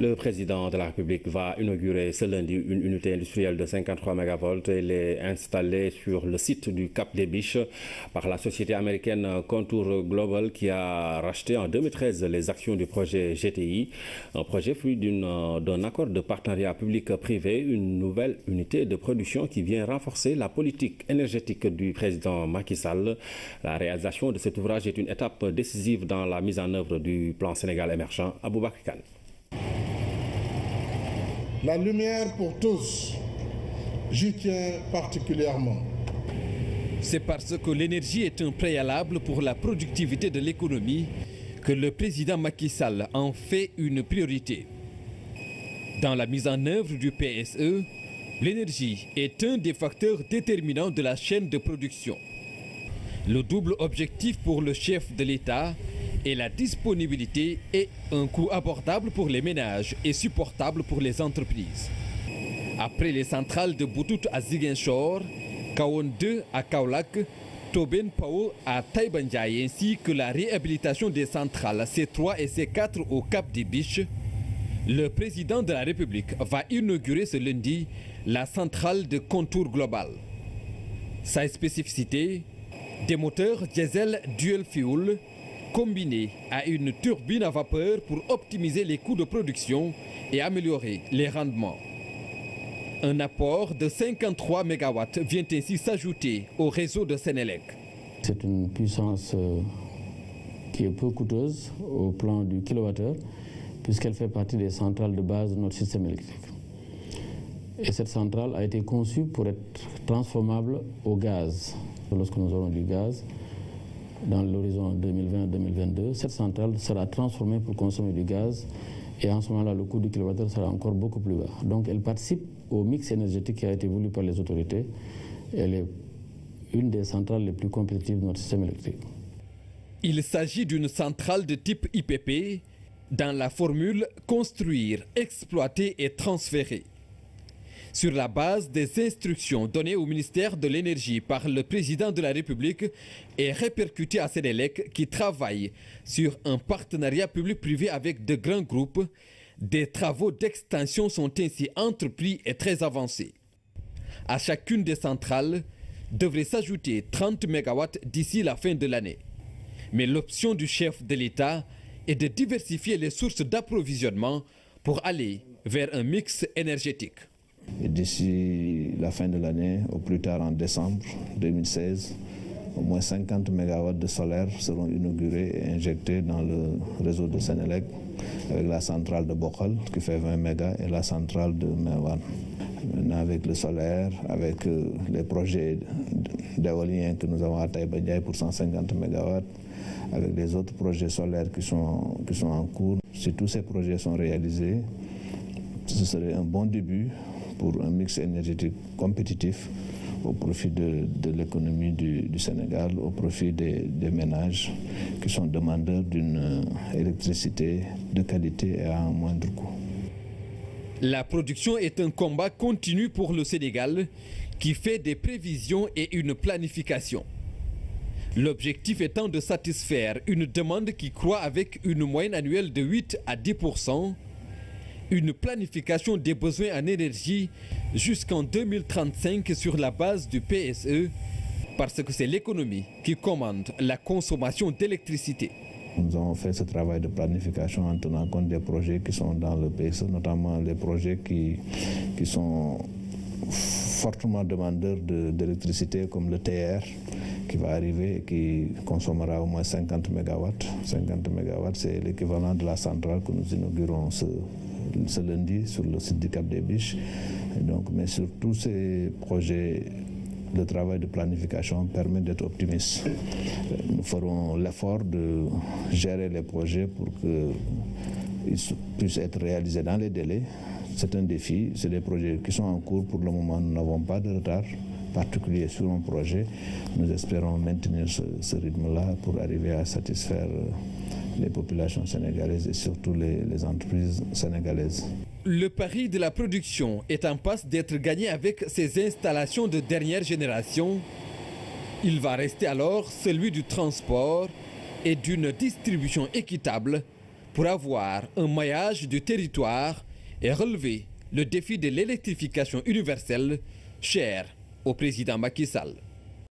Le président de la République va inaugurer ce lundi une unité industrielle de 53 MV. Elle est installée sur le site du Cap des Biches par la société américaine Contour Global qui a racheté en 2013 les actions du projet GTI. Un projet fruit d'un accord de partenariat public-privé, une nouvelle unité de production qui vient renforcer la politique énergétique du président Macky Sall. La réalisation de cet ouvrage est une étape décisive dans la mise en œuvre du plan Sénégal émergent. Aboubakar Kane. La lumière pour tous, j'y tiens particulièrement. C'est parce que l'énergie est un préalable pour la productivité de l'économie que le président Macky Sall en fait une priorité. Dans la mise en œuvre du PSE, l'énergie est un des facteurs déterminants de la chaîne de production. Le double objectif pour le chef de l'État est la disponibilité et un coût abordable pour les ménages et supportable pour les entreprises. Après les centrales de Boutout à Ziguinchor, Kawon 2 à Kaolack, Toben Pao à Taïba Ndiaye ainsi que la réhabilitation des centrales C3 et C4 au Cap des Biches, le président de la République va inaugurer ce lundi la centrale de Contour Global. Sa spécificité, des moteurs diesel dual fuel combinés à une turbine à vapeur pour optimiser les coûts de production et améliorer les rendements. Un apport de 53 MW vient ainsi s'ajouter au réseau de Sénélec. C'est une puissance qui est peu coûteuse au plan du kilowattheure puisqu'elle fait partie des centrales de base de notre système électrique. Et cette centrale a été conçue pour être transformable au gaz. Lorsque nous aurons du gaz, dans l'horizon 2020-2022, cette centrale sera transformée pour consommer du gaz et en ce moment-là, le coût du kilowattheure sera encore beaucoup plus bas. Donc elle participe au mix énergétique qui a été voulu par les autorités. Elle est une des centrales les plus compétitives de notre système électrique. Il s'agit d'une centrale de type IPP dans la formule construire, exploiter et transférer. Sur la base des instructions données au ministère de l'Énergie par le président de la République et répercutées à Sénélec qui travaille sur un partenariat public-privé avec de grands groupes, des travaux d'extension sont ainsi entrepris et très avancés. À chacune des centrales devrait s'ajouter 30 MW d'ici la fin de l'année. Mais l'option du chef de l'État est de diversifier les sources d'approvisionnement pour aller vers un mix énergétique. D'ici la fin de l'année, au plus tard en décembre 2016, au moins 50 MW de solaire seront inaugurés et injectés dans le réseau de Sénélec avec la centrale de Bokhol qui fait 20 MW et la centrale de Mewan. Maintenant, avec le solaire, avec les projets d'éolien que nous avons à Taïba Ndiaye pour 150 MW, avec les autres projets solaires qui sont en cours, si tous ces projets sont réalisés, ce serait un bon début pour un mix énergétique compétitif au profit de l'économie du Sénégal, au profit des ménages qui sont demandeurs d'une électricité de qualité et à un moindre coût. La production est un combat continu pour le Sénégal qui fait des prévisions et une planification. L'objectif étant de satisfaire une demande qui croît avec une moyenne annuelle de 8 à 10%, une planification des besoins en énergie jusqu'en 2035 sur la base du PSE, parce que c'est l'économie qui commande la consommation d'électricité. Nous avons fait ce travail de planification en tenant compte des projets qui sont dans le PSE, notamment les projets qui sont fortement demandeurs d'électricité comme le TR qui va arriver et qui consommera au moins 50 MW. 50 MW, c'est l'équivalent de la centrale que nous inaugurons ce lundi sur le site du Cap des Biches. Et donc, mais sur tous ces projets, le travail de planification permet d'être optimiste. Nous ferons l'effort de gérer les projets pour qu'ils puissent être réalisés dans les délais. C'est un défi, c'est des projets qui sont en cours. Pour le moment, nous n'avons pas de retard particulier sur un projet. Nous espérons maintenir ce rythme-là pour arriver à satisfaire les populations sénégalaises et surtout les entreprises sénégalaises. Le pari de la production est en passe d'être gagné avec ces installations de dernière génération. Il va rester alors celui du transport et d'une distribution équitable pour avoir un maillage du territoire et relever le défi de l'électrification universelle cher au président Macky Sall.